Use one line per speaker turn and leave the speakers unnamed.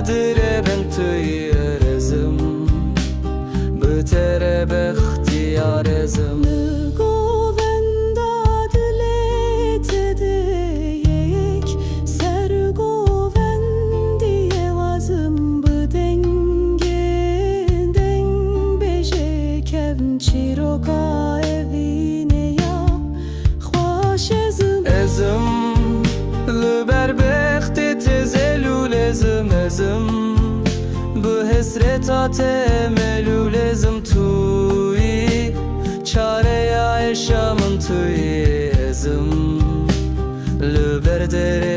dire bentui erezim Bıtere behtiyarezim
Govenda dilet edeyek Ser govendiye vazım Bu dengeden bejekevn Çiroka evine ya Hoş ezim
Lüber bekti tezelül ezim Bu hesreta temelül ezim Tuyi çare ya eşamın tuyi ezim Lüber dere